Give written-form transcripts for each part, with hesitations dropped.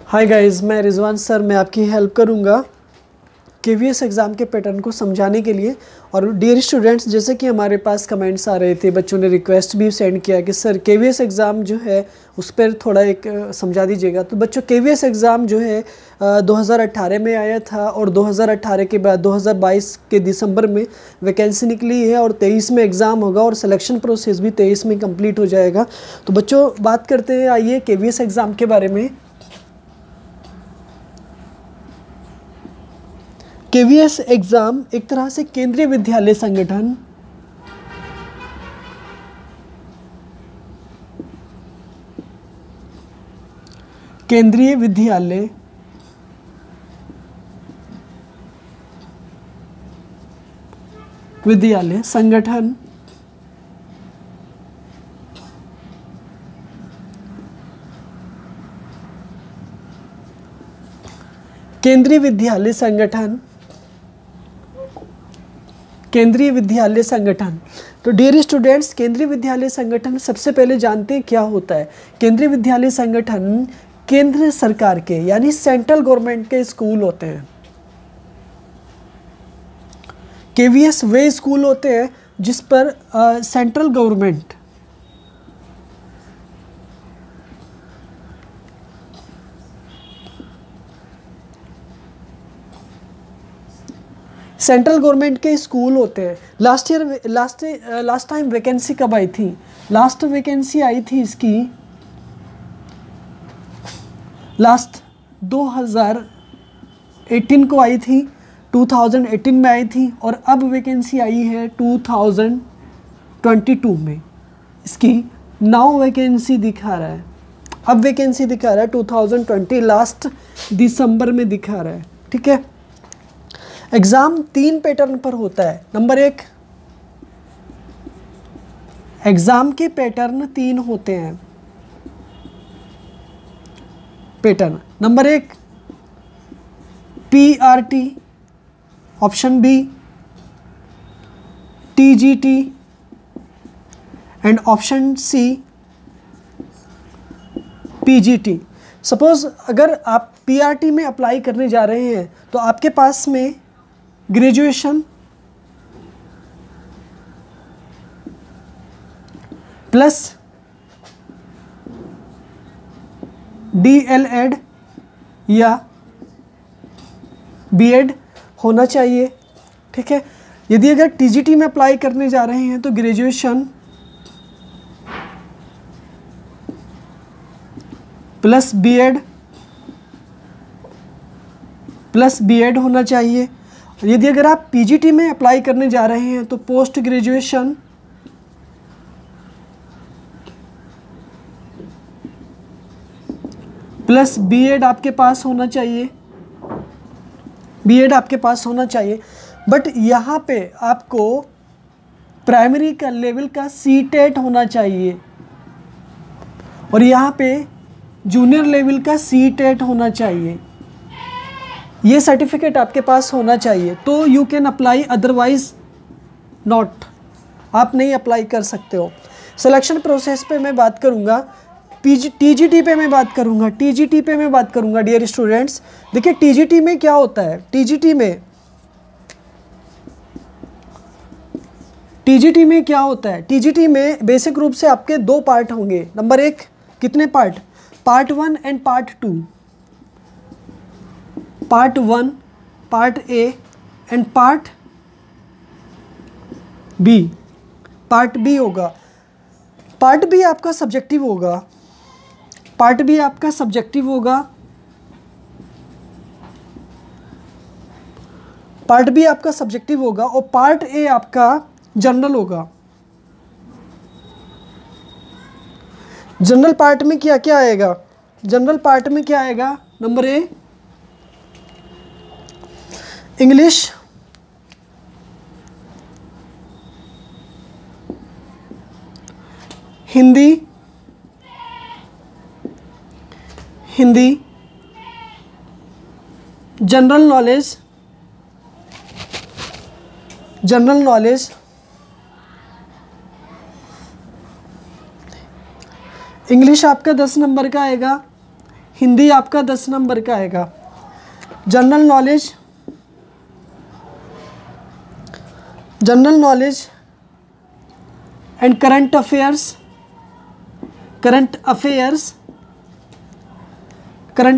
Hi guys, मैं Rizwan sir मैं आपकी हेल्प करूंगा केवीएस एग्ज़ाम के पैटर्न को समझाने के लिए। और डियर स्टूडेंट्स, जैसे कि हमारे पास कमेंट्स आ रहे थे, बच्चों ने रिक्वेस्ट भी सेंड किया कि सर केवीएस एग्ज़ाम जो है उस पर थोड़ा एक समझा दीजिएगा। तो बच्चों, केवीएस एग्ज़ाम जो है 2018 में आया था और 2018 के बाद 2022 के दिसंबर में वैकेंसी निकली है और 23 में एग्ज़ाम होगा और सिलेक्शन प्रोसेस भी 23 में कंप्लीट हो जाएगा। तो बच्चों, बात करते हैं आइए केवीएस एग्ज़ाम के बारे में। केवीएस एग्ज़ाम एक तरह से केंद्रीय विद्यालय संगठन विद्यालय संगठन केंद्रीय विद्यालय संगठन। तो डियर स्टूडेंट्स, केंद्रीय विद्यालय संगठन सबसे पहले जानते हैं क्या होता है। केंद्रीय विद्यालय संगठन केंद्र सरकार के यानी सेंट्रल गवर्नमेंट के स्कूल होते हैं। केवीएस वे स्कूल होते हैं जिस पर सेंट्रल गवर्नमेंट के स्कूल होते हैं। लास्ट टाइम वैकेंसी कब आई थी? लास्ट वैकेंसी आई थी इसकी लास्ट 2018 को आई थी, 2018 में आई थी और अब वैकेंसी आई है 2022 में। इसकी नाउ वैकेंसी दिखा रहा है, अब वैकेंसी दिखा रहा है 2020 लास्ट दिसंबर में दिखा रहा है। ठीक है। एग्ज़ाम 3 पैटर्न पर होता है। नंबर 1, एग्ज़ाम के पैटर्न 3 होते हैं। Pattern number 1 PRT, option B TGT and option C PGT. Suppose अगर आप पीआरटी में अप्लाई करने जा रहे हैं तो आपके पास में ग्रेजुएशन प्लस डीएलएड या बीएड होना चाहिए। ठीक है। यदि अगर टीजीटी में अप्लाई करने जा रहे हैं तो ग्रेजुएशन प्लस बीएड होना चाहिए। यदि अगर आप पीजीटी में अप्लाई करने जा रहे हैं तो पोस्ट ग्रेजुएशन प्लस बीएड आपके पास होना चाहिए। बट यहाँ पे आपको प्राइमरी का लेवल का सीटेट होना चाहिए और यहाँ पे जूनियर लेवल का सीटेट होना चाहिए। ये सर्टिफिकेट आपके पास होना चाहिए तो you can apply, otherwise not, आप नहीं अप्लाई कर सकते हो। सिलेक्शन प्रोसेस पे मैं बात करूँगा, टीजीटी पे मैं बात करूँगा। डियर स्टूडेंट्स, देखिए टीजीटी में क्या होता है। टीजीटी में बेसिक रूप से आपके 2 पार्ट होंगे। नंबर 1, कितने part? Part 1 and part 2। Part 1 part A and part B होगा। पार्ट बी आपका सब्जेक्टिव होगा। और पार्ट ए आपका जनरल होगा। जनरल पार्ट में क्या क्या आएगा? Number A English, Hindi, general knowledge, English आपका 10 नंबर का आएगा, हिंदी आपका 10 नंबर का आएगा। General knowledge, general knowledge and current affairs, current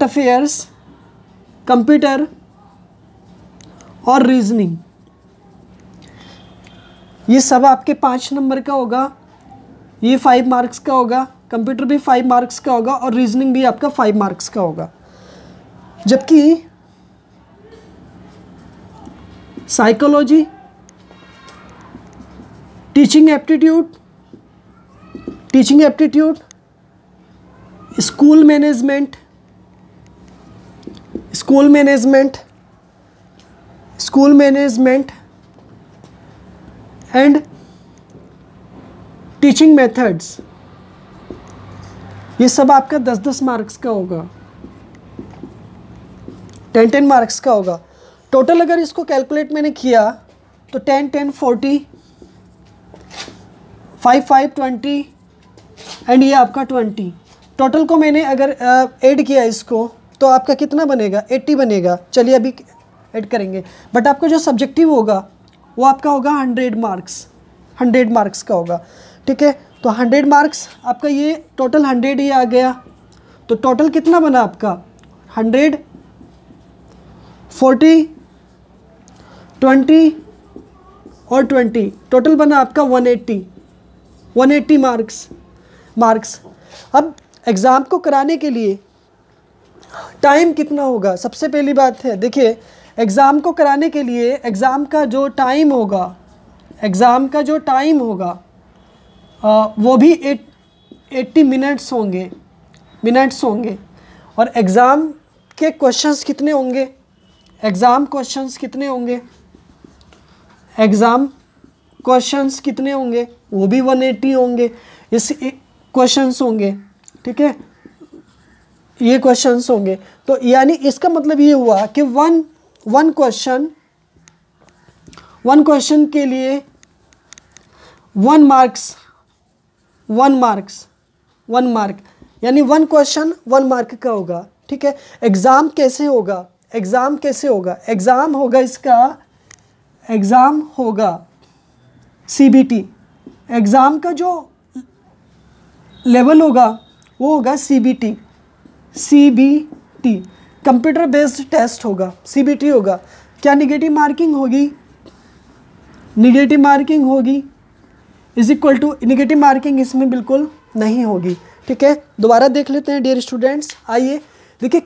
affairs, computer और रीजनिंग, ये सब आपके 5 नंबर का होगा। ये 5 मार्क्स का होगा, कंप्यूटर भी 5 मार्क्स का होगा और रीजनिंग भी आपका 5 मार्क्स का होगा। जबकि psychology, teaching aptitude, school management and teaching methods, ये सब आपका 10-10 मार्क्स का होगा, 10-10 मार्क्स का होगा। टोटल अगर इसको कैलकुलेट मैंने किया तो 10-10 40, 5-5 20 एंड ये आपका 20। टोटल को मैंने अगर ऐड किया इसको तो आपका कितना बनेगा, 80 बनेगा। चलिए अभी ऐड करेंगे। बट आपका जो सब्जेक्टिव होगा वो आपका होगा 100 मार्क्स का होगा। ठीक है, तो 100 मार्क्स आपका, ये टोटल 100 ही आ गया। तो टोटल कितना बना आपका 100 40 20 और 20, टोटल बना आपका 180 मार्क्स। अब एग्ज़ाम को कराने के लिए टाइम कितना होगा, सबसे पहली बात है देखिए, एग्ज़ाम को कराने के लिए एग्ज़ाम का जो टाइम होगा वो भी 80 मिनट्स होंगे। और एग्ज़ाम के क्वेश्चंस कितने होंगे, एग्ज़ाम क्वेश्चंस कितने होंगे, वो भी 180 होंगे। इस क्वेश्चंस होंगे, ठीक है, ये क्वेश्चंस होंगे। तो यानी इसका मतलब ये हुआ कि वन क्वेश्चन के लिए 1 मार्क, यानी 1 क्वेश्चन 1 मार्क का होगा। ठीक है, एग्ज़ाम कैसे होगा, एग्ज़ाम होगा CBT। एग्ज़ाम का जो लेवल होगा वो होगा CBT, कंप्यूटर बेस्ड टेस्ट होगा, CBT होगा। क्या निगेटिव मार्किंग होगी is equal to, negative marking इसमें बिल्कुल नहीं होगी। ठीक है, दोबारा देख लेते हैं डियर स्टूडेंट्स। आइए देखिए,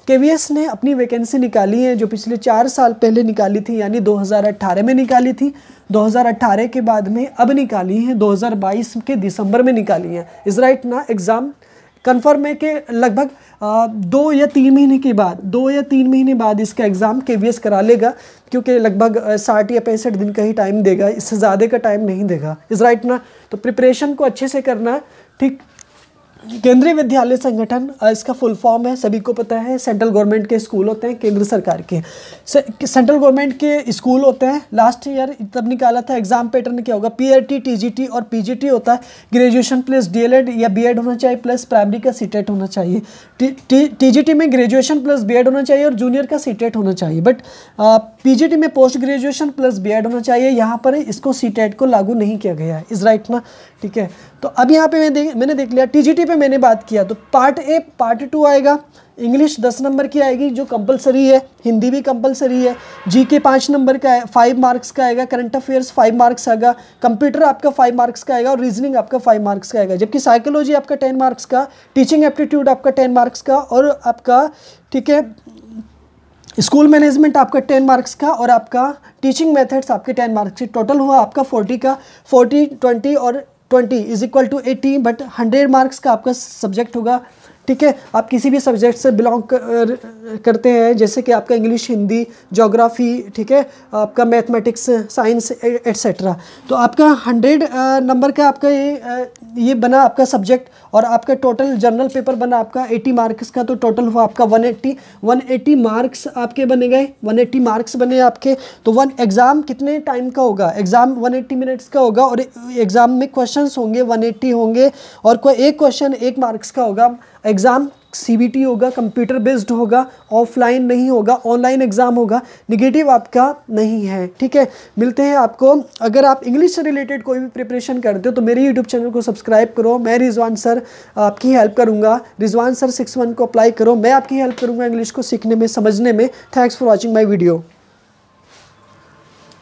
KVS ने अपनी वैकेंसी निकाली है जो पिछले 4 साल पहले निकाली थी, यानी 2018 में निकाली थी, 2018 के बाद में अब निकाली है, 2022 के दिसंबर में निकाली है। इज राइट ना। एग्ज़ाम कन्फर्म है कि लगभग 2 या 3 महीने बाद इसका एग्ज़ाम KVS करा लेगा, क्योंकि लगभग 60 या 65 दिन का ही टाइम देगा, इससे ज़्यादा का टाइम नहीं देगा। इज़ राइट ना। तो प्रिपरेशन को अच्छे से करना। ठीक, केंद्रीय विद्यालय संगठन इसका फुल फॉर्म है, सभी को पता है। सेंट्रल गवर्नमेंट के स्कूल होते हैं, केंद्र सरकार के सेंट्रल गवर्नमेंट के स्कूल होते हैं। लास्ट ईयर तब निकाला था। एग्जाम पैटर्न क्या होगा, PRT, TGT और PGT होता है। ग्रेजुएशन प्लस DLED या BEd होना चाहिए, प्लस प्राइमरी का CTET होना चाहिए। TGT में ग्रेजुएशन प्लस BEd होना चाहिए और जूनियर का CTET होना चाहिए। बट PGT में पोस्ट ग्रेजुएशन प्लस BEd होना चाहिए। यहाँ पर इसको CTET को लागू नहीं किया गया है। इज राइट ना। ठीक है, तो अब यहाँ पे मैंने देख लिया। TGT पे मैंने बात किया तो पार्ट A, पार्ट 2 आएगा। इंग्लिश 10 नंबर की आएगी जो कंपलसरी है, हिंदी भी कंपलसरी है। GK 5 नंबर का है, 5 मार्क्स का आएगा। करंट अफेयर्स 5 मार्क्स आएगा। कंप्यूटर आपका 5 मार्क्स का आएगा और रीजनिंग आपका 5 मार्क्स का आएगा। जबकि साइकोलॉजी आपका 10 मार्क्स का, टीचिंग एप्टीट्यूड आपका 10 मार्क्स का और आपका, ठीक है, स्कूल मैनेजमेंट आपका 10 मार्क्स का और आपका टीचिंग मेथड्स आपके 10 मार्क्स के। टोटल हुआ आपका 40 का। 40, 20 और 20 is equal to 80। But 100 marks का आपका सब्जेक्ट होगा। ठीक है, आप किसी भी सब्जेक्ट से बिलोंग करते हैं, जैसे कि आपका इंग्लिश, हिंदी, ज्योग्राफी, ठीक है, आपका मैथमेटिक्स, साइंस एट्सेट्रा। तो आपका 100 नंबर का आपका ये बना आपका सब्जेक्ट और आपका टोटल जनरल पेपर बना आपका 80 मार्क्स का। तो टोटल हुआ आपका 180 मार्क्स आपके बने गए, 180 मार्क्स बने आपके। तो एग्ज़ाम कितने टाइम का होगा, एग्ज़ाम 180 मिनट्स का होगा और एग्ज़ाम में क्वेश्चंस होंगे 180 होंगे और कोई एक क्वेश्चन 1 मार्क्स का होगा। एग्ज़ाम CBT होगा, कंप्यूटर बेस्ड होगा, ऑफलाइन नहीं होगा, ऑनलाइन एग्ज़ाम होगा, निगेटिव आपका नहीं है। ठीक है, मिलते हैं आपको। अगर आप इंग्लिश से रिलेटेड कोई भी प्रिपरेशन करते हो तो मेरे यूट्यूब चैनल को सब्सक्राइब करो। मैं रिजवान सर आपकी हेल्प करूँगा। रिजवान सर 61 को अप्लाई करो, मैं आपकी हेल्प करूँगा इंग्लिश को सीखने में, समझने में। Thanks for watching my video.